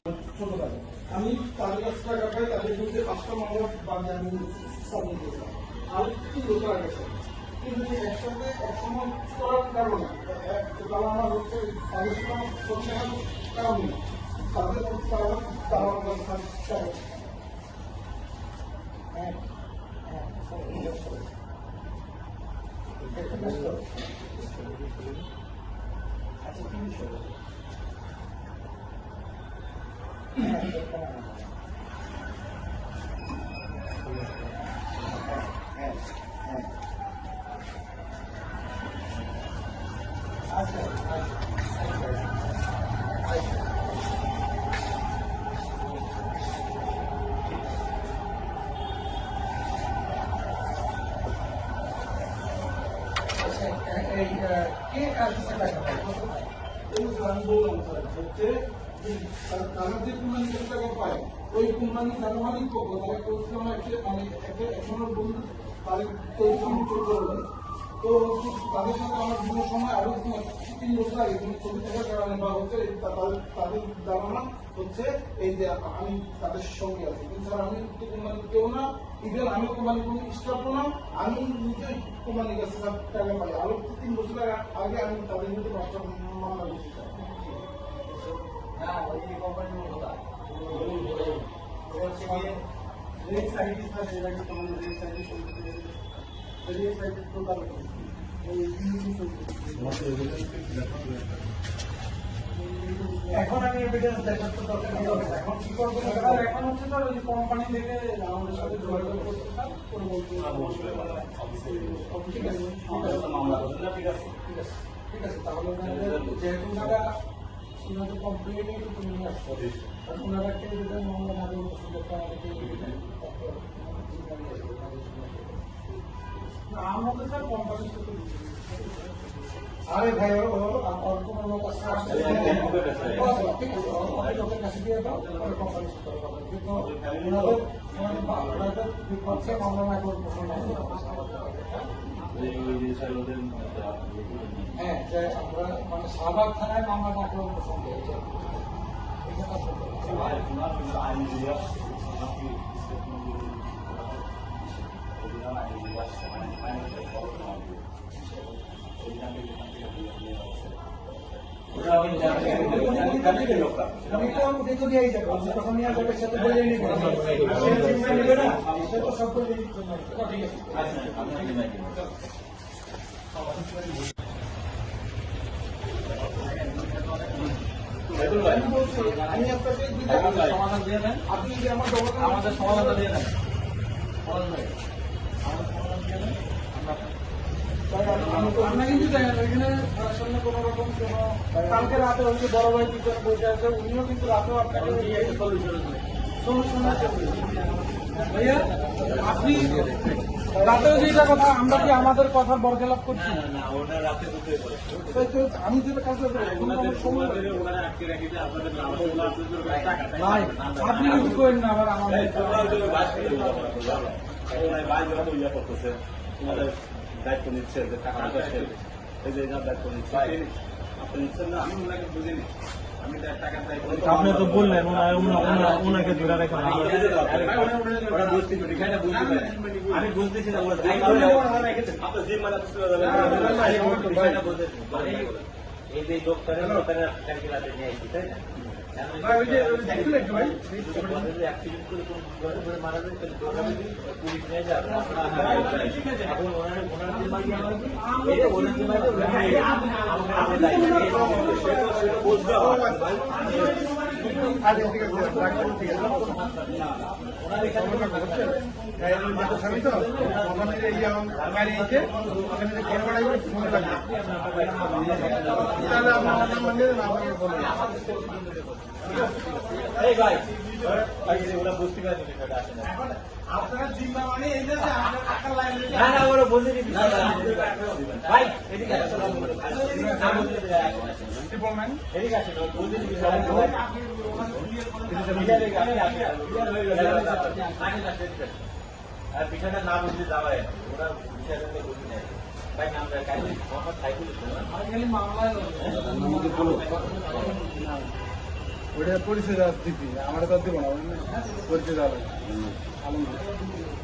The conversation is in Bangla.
আমি তাদের কাছে টাকা পাই, তাদের বিরুদ্ধে 5টা মামলা বাদে আমি সাবমিট করেছিলাম। আর কি লোক গেছে, কিন্তু একসাথে একসময় করার কারণে তারা আমার হচ্ছে তাদের সাথে আমার ছবি দেখার কারণ নেই, তাদের তারা আচ্ছা কি বিষয় আমি বললাম স্যার হচ্ছে তারা যে কোম্পানি টাকা পায় ওই কোম্পানি যারা মালিক পক্ষ তারা করছিল মানে একজনের বন্ধু তাদের তৈরি করবে। তো তাদের সাথে আমার বিভিন্ন সময় আরো 3 বছর আগে ছবি থাকার কারণে বা হচ্ছে তাদের ধারণা হচ্ছে এই যে আমি তাদের সঙ্গে আছি, কিন্তু স্যার আমি তো কোম্পানির কেউ না, ইভেন আমি কোম্পানির কোনো স্টাফও না, আমি নিজে কোম্পানির কাছে টাকা পাই। আরো 3 বছর আগে আমি তাদের মধ্যে 5টা মামলা করছি স্যার। হ্যাঁ ওই কোম্পানির কথা এখন আমি এভিডেন্স দেখাতে দরকার নেই। এখন কি করবো, এখন হচ্ছে তো ওই কোম্পানি থেকে আমাদের সাথে যোগাযোগ করতে ঠিক আছে ঠিক আছে ঠিক আছে তাহলে যেহেতু ওনাদের কমপ্লেনে তুমি আসছো, ওনারা কেউ যদি মামলা না দেবো আমরা তো স্যার কোম্পানির সাথে আরে ভাই আর কোনো লোক আছে ঠিক আছে লোকের কাছে দিয়ে দাও কোম্পানির সাথে কিন্তু ওনাদের বিপক্ষে মামলা না করে হ্যাঁ যে আমরা মানে শাহবাগ থানায় মামলা না করে পছন্দ হয়েছে। তখন নিয়ে যাবে সাথে বলে নিবে না, সে তো সব বলে ঠিক আছে। আমি আপনাকে সমাধান দিয়ে দেন, আপনি যদি আমাদের সমাধানটা দিয়ে দেন আমরা কিন্তু এখানে সামনে কোনো রকম কোনো কালকে রাতে হচ্ছে বড় ভাই পিছনে বসে আছে, উনিও কিন্তু রাতেও আপনাকে সলিউশন ভাইয়া আপনি রাতেও যেটা কথা আমরা কি আমাদের কথা বরখেলাপ করছি আমি যেটা কাজে আপনি কিন্তু করেন না আবার আমাদের দায়িত্ব নিচ্ছে যে টাকা এই যে দায়িত্ব নিচ্ছে আপনি নিচ্ছেন না, আমি ওনাকে বুঝিনি, আমি টাকার দায়িত্ব আপনি তো বললেন ওনাকে ধরে রাখেন আমি বুঝতেছি না এই যে ডক্টরের নিয়ে আসছি তাই না অ্যাক্সিডেন্ট করে মারা যায় পুলিশ নিয়ে যাবে এখন ওরা বুঝতে পারেন আপনারা জিম্মা মানে এই যে না না ওরা বলতে ভাই এদিকে আর পিছনে না বুঝতে যাওয়ায় ওরা বিষয়টা বুঝে নেয় ভাই নাম মোহাম্মদ সাইফুল ইসলাম মামলায় ওটা পরিচয় দেওয়ার দিবি, আমার তো দিব না, পরিচয় দেওয়া লাগবে। আলমগীর।